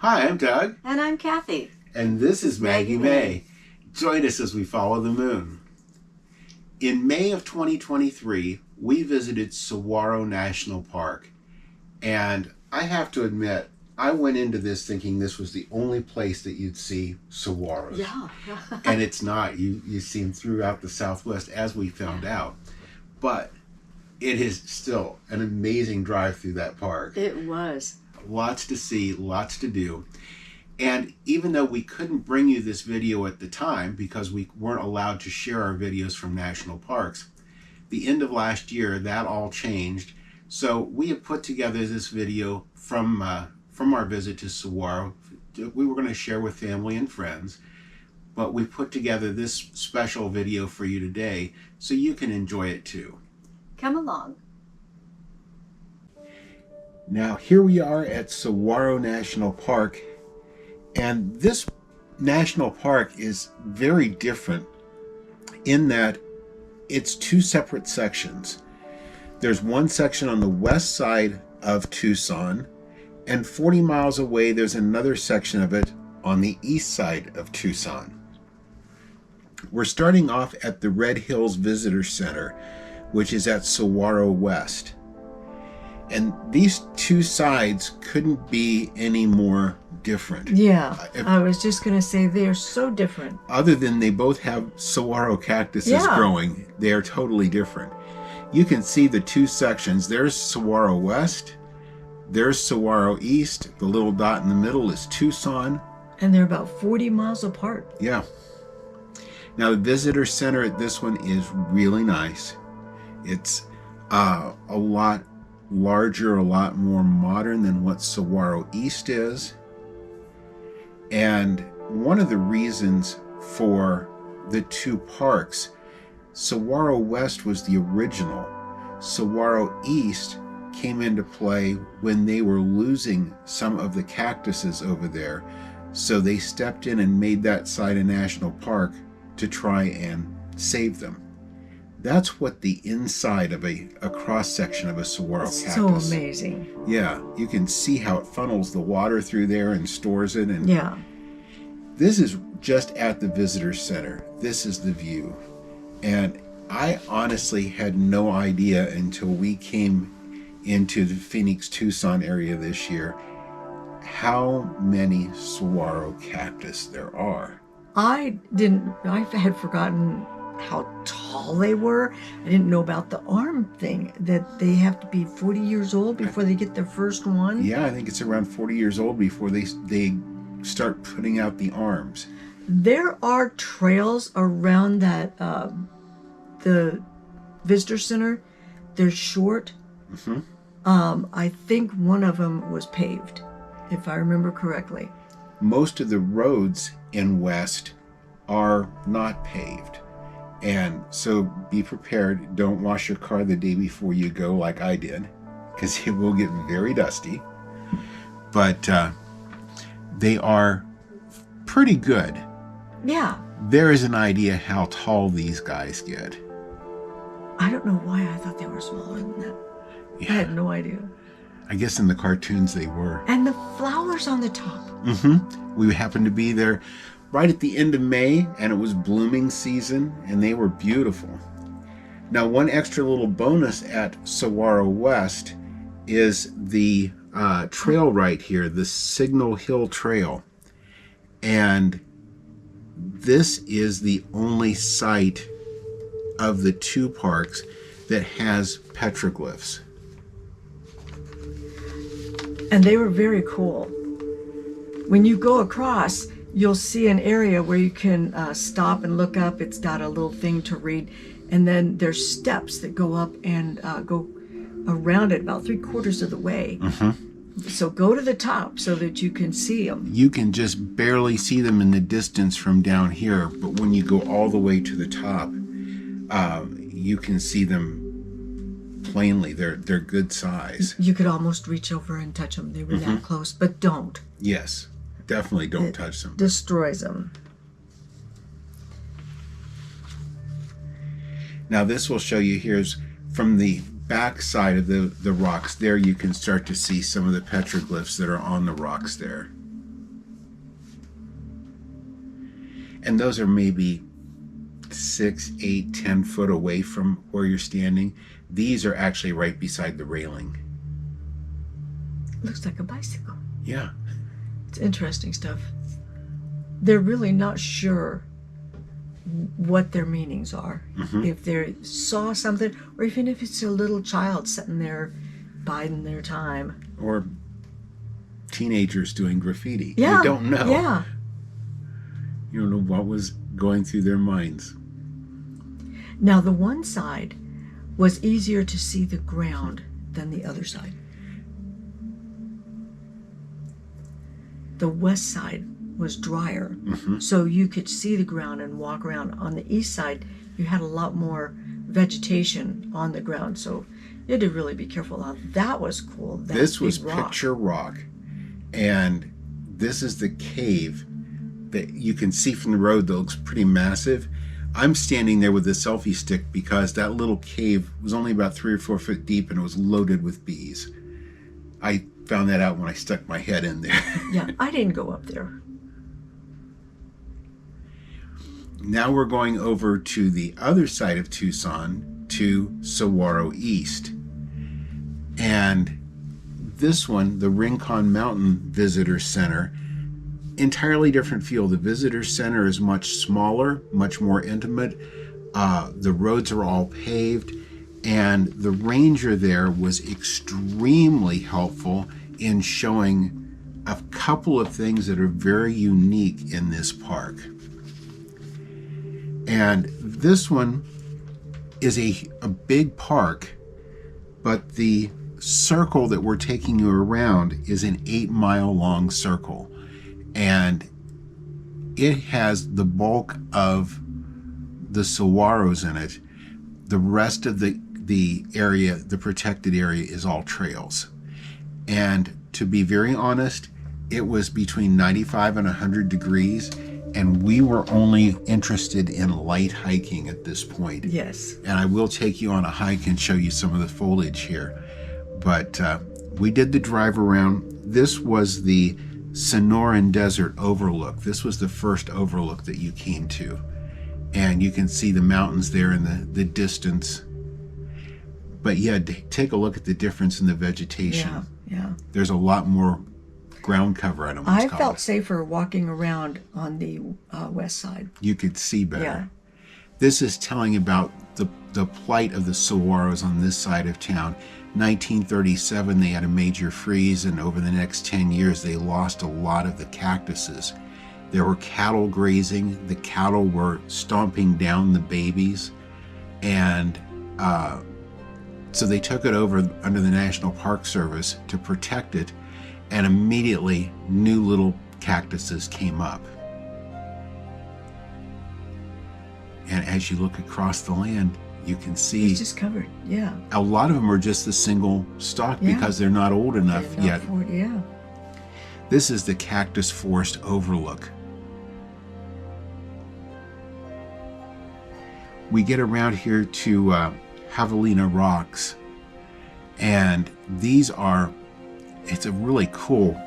Hi, I'm Doug. And I'm Cathy. And this is Maggie Mae. Join us as we follow the moon. In May of 2023, we visited Saguaro National Park. And I have to admit, I went into this thinking this was the only place that you'd see saguaros. Yeah. And it's not. You see them throughout the Southwest, as we found out. But it is still an amazing drive through that park. It was. Lots to see, lots to do. And even though we couldn't bring you this video at the time because we weren't allowed to share our videos from national parks, the end of last year, that all changed. So we have put together this video from our visit to Saguaro. We were going to share with family and friends, but we put together this special video for you today so you can enjoy it too. Come along. Now here we are at Saguaro National Park, and this national park is very different in that it's two separate sections. There's one section on the west side of Tucson, and 40 miles away there's another section of it on the east side of Tucson. We're starting off at the Red Hills Visitor Center, which is at Saguaro West. And these two sides couldn't be any more different. Yeah, I was just going to say they're so different. Other than they both have saguaro cactuses growing, they are totally different. You can see the two sections. There's Saguaro West, there's Saguaro East. The little dot in the middle is Tucson. And they're about 40 miles apart. Yeah. Now the visitor center at this one is really nice. It's a lot larger, a lot more modern than what Saguaro East is. And one of the reasons for the two parks, Saguaro West was the original. Saguaro East came into play when they were losing some of the cactuses over there. So they stepped in and made that site a national park to try and save them. That's what the inside of a cross-section of a saguaro cactus. So amazing. Yeah, you can see how it funnels the water through there and stores it. And yeah. This is just at the visitor center. This is the view. And I honestly had no idea until we came into the Phoenix, Tucson area this year how many saguaro cactus there are. I had forgotten how tall they were. I didn't know about the arm thing, that they have to be 40 years old before they get their first one. Yeah, I think it's around 40 years old before they start putting out the arms. There are trails around that the visitor center. They're short. Mm-hmm. I think one of them was paved, if I remember correctly. Most of the roads in West are not paved. And so be prepared. Don't wash your car the day before you go like I did, because it will get very dusty. But they are pretty good. Yeah. There is an idea how tall these guys get. I don't know why I thought they were smaller than that. Yeah. I had no idea. I guess in the cartoons they were. And the flowers on the top. Mm-hmm. We happened to be there right at the end of May, and it was blooming season, and they were beautiful. Now, one extra little bonus at Saguaro West is the trail right here, the Signal Hill Trail. And this is the only site of the two parks that has petroglyphs. And they were very cool. When you go across, you'll see an area where you can stop and look up. It's got a little thing to read. And then there's steps that go up and go around it about 3/4 of the way. Mm-hmm. So go to the top so that you can see them. You can just barely see them in the distance from down here. But when you go all the way to the top, you can see them plainly. They're good size. You could almost reach over and touch them. They were that close, but don't. Yes. Definitely don't touch them. Destroys them. Now this will show you here's from the back side of the rocks there. You can start to see some of the petroglyphs that are on the rocks there. And those are maybe 6, 8, 10 foot away from where you're standing. These are actually right beside the railing. Looks like a bicycle. Yeah. It's interesting stuff. They're really not sure what their meanings are. If they saw something, or even if it's a little child sitting there biding their time. Or teenagers doing graffiti. Yeah. You don't know. Yeah. You don't know what was going through their minds. Now, the one side was easier to see the ground than the other side. The west side was drier, so you could see the ground and walk around. On the east side, you had a lot more vegetation on the ground, so you had to really be careful. Now, that was cool. That This was big rock. Picture Rock, and this is the cave that you can see from the road that looks pretty massive. I'm standing there with a selfie stick because that little cave was only about 3 or 4 foot deep and it was loaded with bees. I found that out when I stuck my head in there. Yeah, I didn't go up there. Now we're going over to the other side of Tucson, to Saguaro East. And this one, the Rincon Mountain Visitor Center, entirely different feel. The Visitor Center is much smaller, much more intimate. The roads are all paved, and the ranger there was extremely helpful in showing a couple of things that are very unique in this park. And this one is a big park, but the circle that we're taking you around is an 8-mile long circle. And it has the bulk of the saguaros in it. The rest of the area, the protected area, is all trails. And to be very honest, it was between 95 and 100 degrees, and we were only interested in light hiking at this point. Yes. And I will take you on a hike and show you some of the foliage here. But we did the drive around. This was the Sonoran Desert overlook. This was the first overlook that you came to. And you can see the mountains there in the distance. But yeah, take a look at the difference in the vegetation. Yeah. There's a lot more ground cover, I felt safer walking around on the west side. You could see better. Yeah. This is telling about the plight of the saguaros on this side of town. 1937, they had a major freeze, and over the next 10 years, they lost a lot of the cactuses. There were cattle grazing. The cattle were stomping down the babies, and so they took it over under the National Park Service to protect it, and immediately new little cactuses came up. And as you look across the land, you can see It's just covered. Yeah. a lot of them are just the single stalk because they're not old enough yet. Yeah. This is the Cactus Forest Overlook. We get around here to Javelina Rocks, and these are, it's a really cool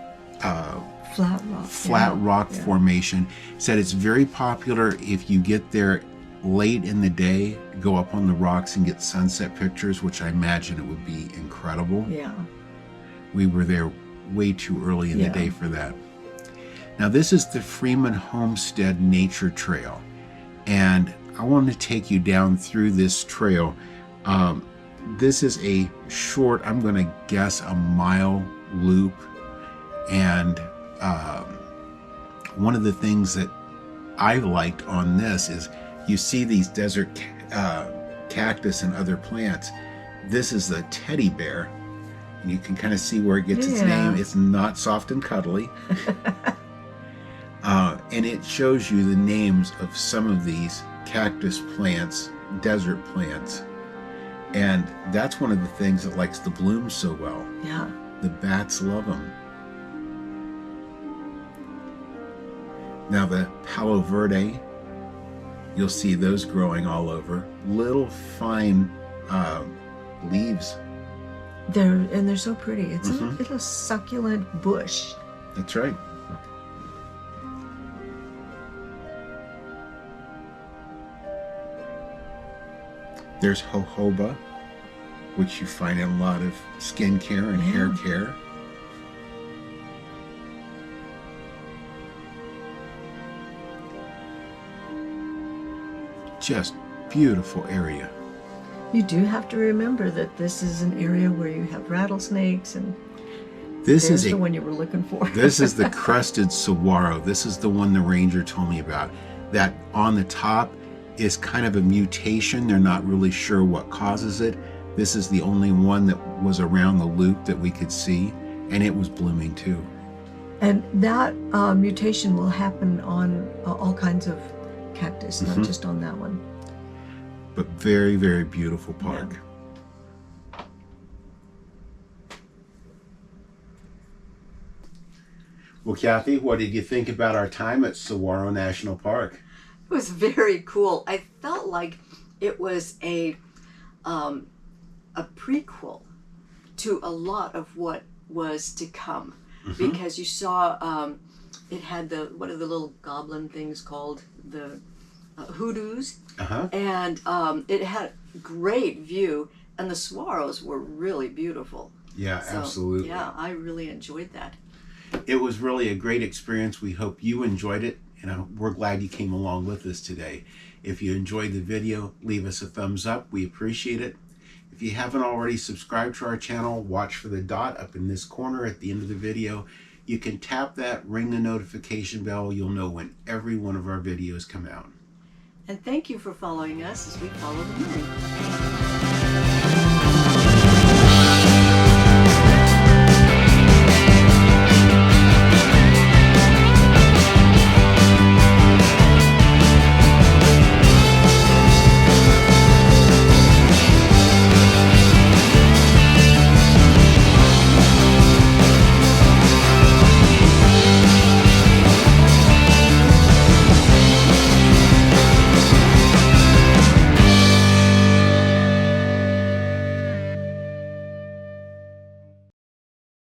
Flat rock. formation. Said it's very popular if you get there late in the day, go up on the rocks and get sunset pictures, which I imagine it would be incredible. Yeah. We were there way too early in the day for that. Now this is the Freeman Homestead Nature Trail, and I want to take you down through this trail. This is a short, I'm going to guess, a mile loop, and one of the things that I liked on this is you see these desert cactus and other plants. This is the teddy bear, and you can kind of see where it gets its name. It's not soft and cuddly. And it shows you the names of some of these cactus plants, desert plants. And that's one of the things that likes to bloom so well. Yeah. The bats love them. Now the Palo Verde, you'll see those growing all over. Little fine leaves. They're so pretty. It's a little succulent bush. That's right. There's jojoba, which you find in a lot of skin care and hair care. Just beautiful area. You do have to remember that this is an area where you have rattlesnakes, and This is there's the one you were looking for. This is the crested saguaro. This is the one the ranger told me about. That on the top is kind of a mutation. They're not really sure what causes it. This is the only one that was around the loop that we could see, and it was blooming too. And that mutation will happen on all kinds of cactus, not just on that one. But very, very beautiful park. Yeah. Well, Cathy, what did you think about our time at Saguaro National Park? It was very cool. I felt like it was a prequel to a lot of what was to come, because you saw it had what are the little goblin things called, the hoodoos, and it had great view, and the saguaros were really beautiful. Yeah, So, absolutely. Yeah, I really enjoyed that. It was really a great experience. We hope you enjoyed it, and we're glad you came along with us today. If you enjoyed the video, leave us a thumbs up. We appreciate it. If you haven't already subscribed to our channel, watch for the dot up in this corner at the end of the video. You can tap that, ring the notification bell. You'll know when every one of our videos come out. And thank you for following us as we follow the moon.